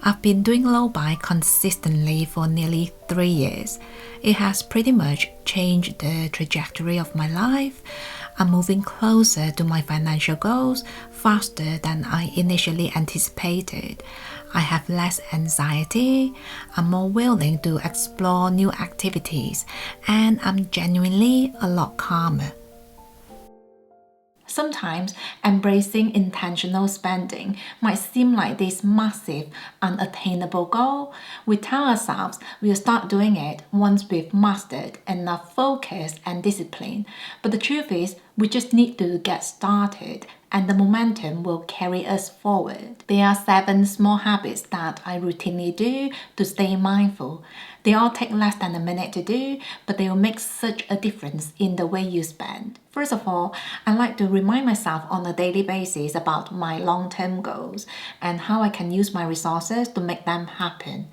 I've been doing low buy consistently for nearly 3 years. It has pretty much changed the trajectory of my life. I'm moving closer to my financial goals faster than I initially anticipated. I have less anxiety, I'm more willing to explore new activities, and I'm genuinely a lot calmer. Sometimes embracing intentional spending might seem like this massive, unattainable goal. We tell ourselves we'll start doing it once we've mastered enough focus and discipline. But the truth is, we just need to get started, and the momentum will carry us forward. There are 7 small habits that I routinely do to stay mindful. They all take less than a minute to do, but they will make such a difference in the way you spend. First of all, I like to remind myself on a daily basis about my long-term goals and how I can use my resources to make them happen.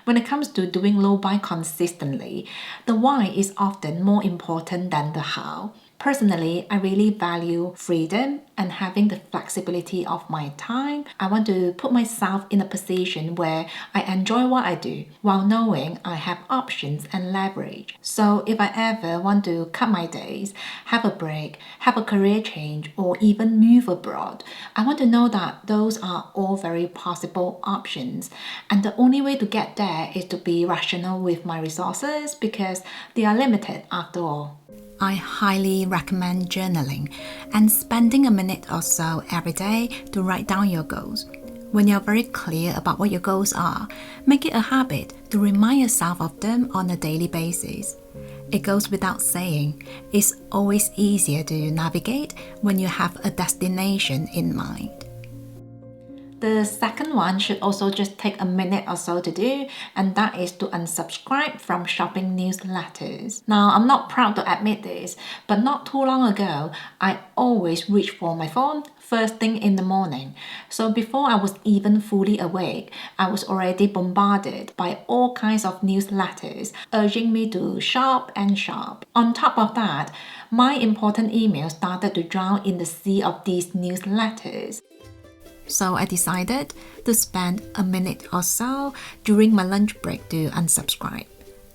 When it comes to doing low buy consistently, the why is often more important than the how. Personally, I really value freedom and having the flexibility of my time. I want to put myself in a position where I enjoy what I do while knowing I have options and leverage. So if I ever want to cut my days, have a break, have a career change, or even move abroad, I want to know that those are all very possible options. And the only way to get there is to be rational with my resources because they are limited after all. I highly recommend journaling and spending a minute or so every day to write down your goals. When you're very clear about what your goals are, make it a habit to remind yourself of them on a daily basis. It goes without saying, it's always easier to navigate when you have a destination in mind. The second one should also just take a minute or so to do, and that is to unsubscribe from shopping newsletters. Now, I'm not proud to admit this, but not too long ago, I always reach for my phone first thing in the morning. So before I was even fully awake, I was already bombarded by all kinds of newsletters urging me to shop and shop. On top of that, my important emails started to drown in the sea of these newsletters. So I decided to spend a minute or so during my lunch break to unsubscribe.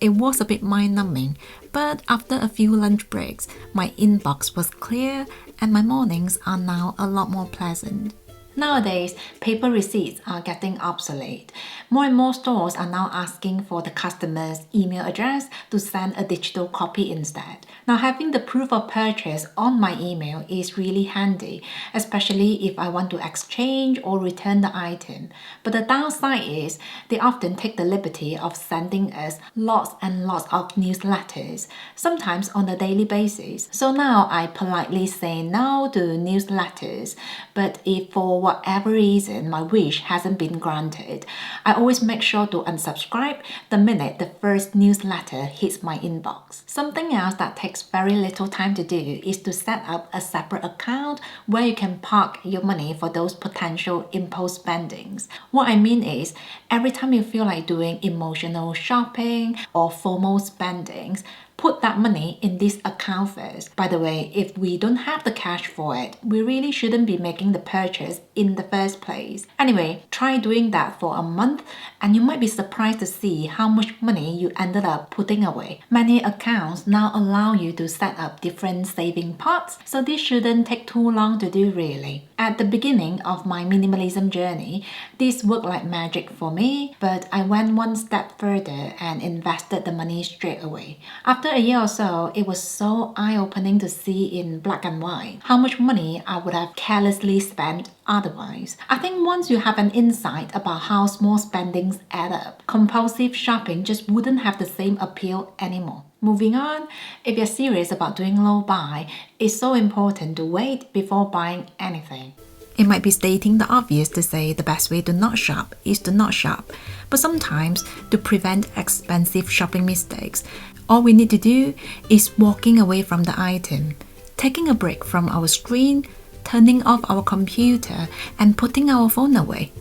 It was a bit mind-numbing, but after a few lunch breaks, my inbox was clear and my mornings are now a lot more pleasant. Nowadays, paper receipts are getting obsolete. More and more stores are now asking for the customer's email address to send a digital copy instead. Now, having the proof of purchase on my email is really handy, especially if I want to exchange or return the item. But the downside is they often take the liberty of sending us lots and lots of newsletters, sometimes on a daily basis. So now I politely say no to newsletters, but if for whatever reason my wish hasn't been granted, I always make sure to unsubscribe the minute the first newsletter hits my inbox. Something else that takes very little time to do is to set up a separate account where you can park your money for those potential impulse spendings. What I mean is, every time you feel like doing emotional shopping or FOMO spendings, put that money in this account first. By the way, if we don't have the cash for it, we really shouldn't be making the purchase in the first place. Anyway, try doing that for a month and you might be surprised to see how much money you ended up putting away. Many accounts now allow you to set up different saving pots, so this shouldn't take too long to do really. At the beginning of my minimalism journey, this worked like magic for me, but I went one step further and invested the money straight away. After a year or so, it was so eye-opening to see in black and white how much money I would have carelessly spent otherwise. I think once you have an insight about how small spendings add up, compulsive shopping just wouldn't have the same appeal anymore. Moving on, if you're serious about doing low buy, it's so important to wait before buying anything. It might be stating the obvious to say the best way to not shop is to not shop, but sometimes to prevent expensive shopping mistakes, all we need to do is walking away from the item, taking a break from our screen, turning off our computer, and putting our phone away.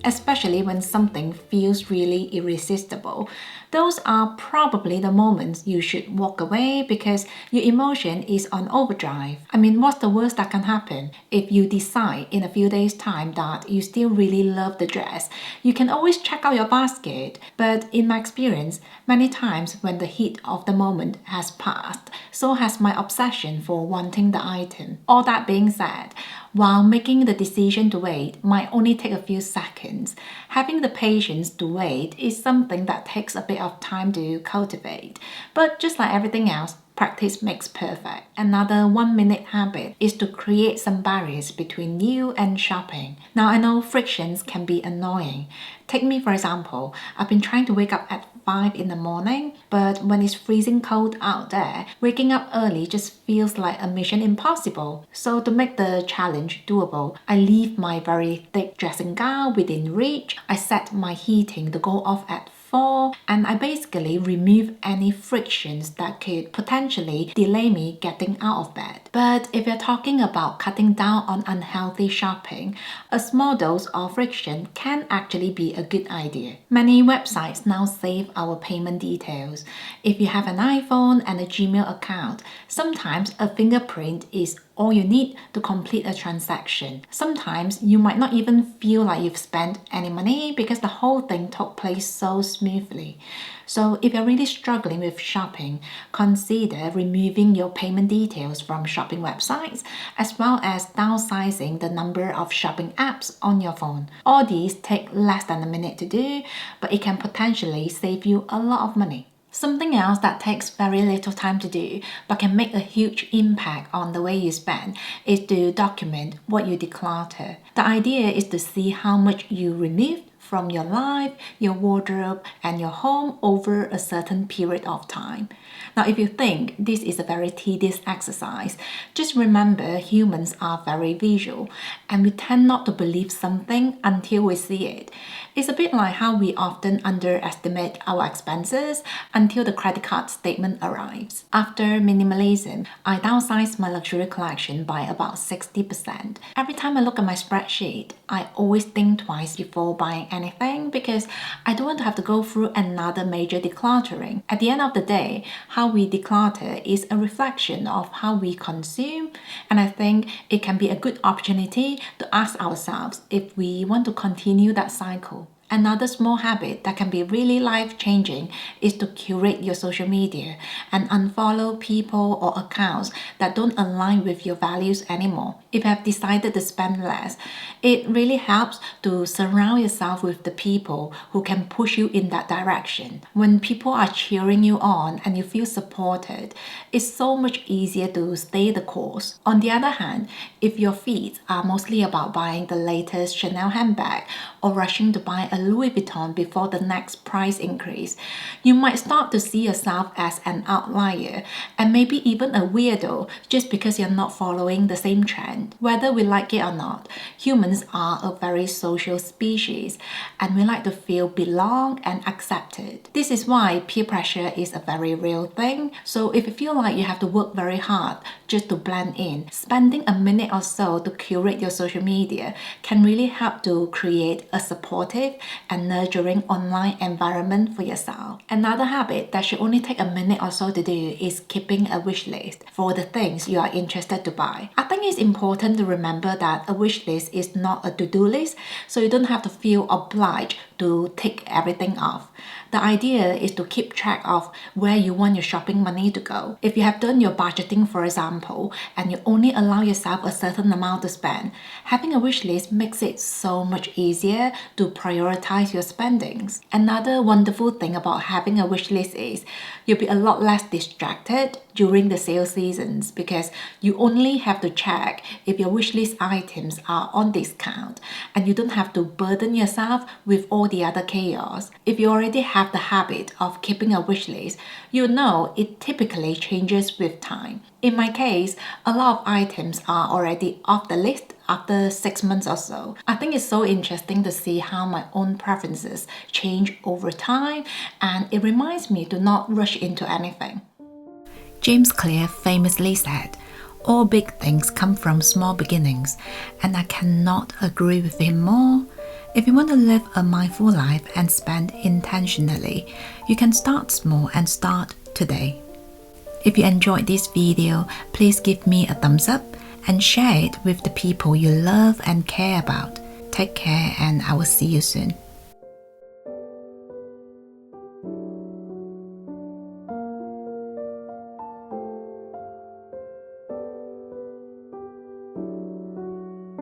Especially when something feels really irresistible, Those are probably the moments you should walk away because your emotion is on overdrive. I mean, what's the worst that can happen? If you decide in a few days' time that you still really love the dress, you can always check out your basket. But in my experience, many times when the heat of the moment has passed, so has my obsession for wanting the item. All that being said, while making the decision to wait might only take a few seconds, having the patience to wait is something that takes a bit of time to cultivate. But just like everything else, practice makes perfect. Another 1 minute habit is to create some barriers between you and shopping. Now, I know frictions can be annoying. Take me for example, I've been trying to wake up at 5 in the morning, but when it's freezing cold out there, waking up early just feels like a mission impossible. So to make the challenge doable, I leave my very thick dressing gown within reach, I set my heating to go off at 4, and I basically remove any frictions that could potentially delay me getting out of bed. But if you're talking about cutting down on unhealthy shopping, a small dose of friction can actually be a good idea. Many websites now save our payment details. If you have an iPhone and a Gmail account, sometimes a fingerprint is all you need to complete a transaction. Sometimes you might not even feel like you've spent any money because the whole thing took place so smoothly. So if you're really struggling with shopping, consider removing your payment details from shopping websites, as well as downsizing the number of shopping apps on your phone. All these take less than a minute to do, but it can potentially save you a lot of money. Something else that takes very little time to do but can make a huge impact on the way you spend is to document what you declutter. The idea is to see how much you remove from your life, your wardrobe, and your home over a certain period of time. Now, if you think this is a very tedious exercise, just remember humans are very visual and we tend not to believe something until we see it. It's a bit like how we often underestimate our expenses until the credit card statement arrives. After minimalism, I downsized my luxury collection by about 60%. Every time I look at my spreadsheet, I always think twice before buying anything because I don't want to have to go through another major decluttering. At the end of the day, how we declutter is a reflection of how we consume, and I think it can be a good opportunity to ask ourselves if we want to continue that cycle. Another small habit that can be really life-changing is to curate your social media and unfollow people or accounts that don't align with your values anymore. If you have decided to spend less, it really helps to surround yourself with the people who can push you in that direction. When people are cheering you on and you feel supported, it's so much easier to stay the course. On the other hand, if your feeds are mostly about buying the latest Chanel handbag or rushing to buy a Louis Vuitton before the next price increase, you might start to see yourself as an outlier and maybe even a weirdo just because you're not following the same trend. Whether we like it or not, humans are a very social species and we like to feel belong and accepted. This is why peer pressure is a very real thing. So if you feel like you have to work very hard just to blend in, spending a minute or so to curate your social media can really help to create a supportive and nurturing online environment for yourself. Another habit that should only take a minute or so to do is keeping a wish list for the things you are interested to buy. I think it's important to remember that a wish list is not a to-do list, so you don't have to feel obliged to tick everything off. The idea is to keep track of where you want your shopping money to go. If you have done your budgeting, for example, and you only allow yourself a certain amount to spend, having a wish list makes it so much easier to prioritize your spendings. Another wonderful thing about having a wish list is you'll be a lot less distracted during the sale seasons because you only have to check if your wish list items are on discount and you don't have to burden yourself with all the other chaos. If you already have the habit of keeping a wish list, you know it typically changes with time. In my case, a lot of items are already off the list after 6 months or so. I think it's so interesting to see how my own preferences change over time, and it reminds me to not rush into anything. James Clear famously said, All big things come from small beginnings, and I cannot agree with him more. If you want to live a mindful life and spend intentionally, you can start small and start today. If you enjoyed this video, please give me a thumbs up and share it with the people you love and care about. Take care, and I will see you soon.